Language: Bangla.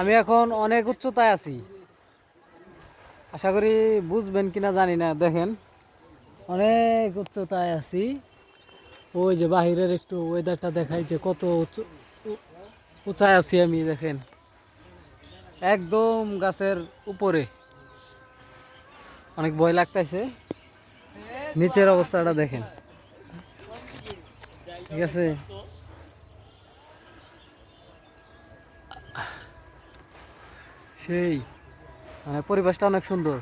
আমি এখন অনেক উচ্চতায় আছি, আশা করি বুঝবেন কিনা জানি না। দেখেন অনেক উচ্চতায় আছি। ওই যে বাহিরের একটু ওয়েদারটা দেখাই যে কত উঁচায় আছি আমি। দেখেন একদম গাছের উপরে, অনেক ভয় লাগতেছে। নিচের অবস্থাটা দেখেন, ঠিক আছে। সেই মানে পরিবেশটা অনেক সুন্দর।